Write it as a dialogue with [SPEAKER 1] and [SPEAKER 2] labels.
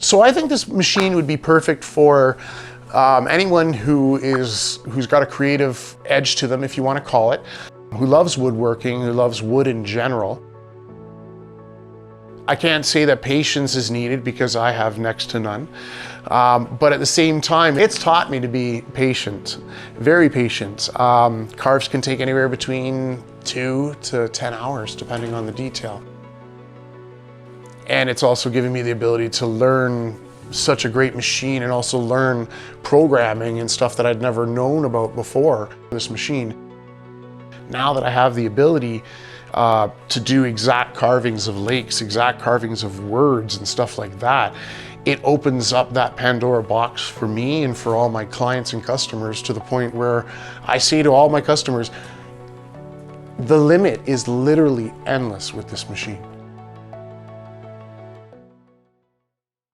[SPEAKER 1] So I think this machine would be perfect for anyone who's got a creative edge to them, if you want to call it, who loves woodworking, who loves wood in general. I can't say that patience is needed because I have next to none. But at the same time, it's taught me to be patient, very patient. Carves can take anywhere between 2 to 10 hours, depending on the detail. And it's also given me the ability to learn such a great machine and also learn programming and stuff that I'd never known about before this machine. Now that I have the ability to do exact carvings of lakes, exact carvings of words and stuff like that, it opens up that Pandora box for me and for all my clients and customers, to the point where I say to all my customers, the limit is literally endless with this machine.